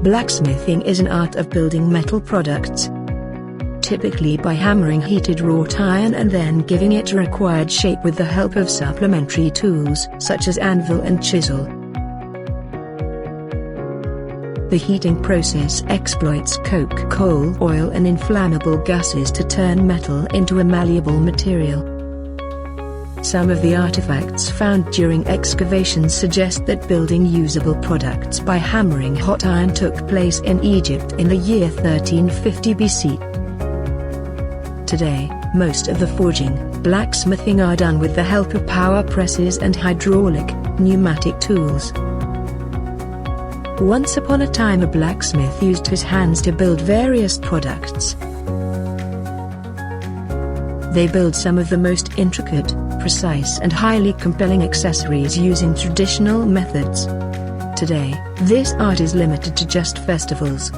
Blacksmithing is an art of building metal products, typically by hammering heated wrought iron and then giving it a required shape with the help of supplementary tools such as anvil and chisel. The heating process exploits coke, coal, oil and inflammable gases to turn metal into a malleable material. Some of the artifacts found during excavations suggest that building usable products by hammering hot iron took place in Egypt in the year 1350 BC. Today, most of the forging, blacksmithing are done with the help of power presses and hydraulic, pneumatic tools. Once upon a time a blacksmith used his hands to build various products. They build some of the most intricate, precise and highly compelling accessories using traditional methods. Today, this art is limited to just festivals,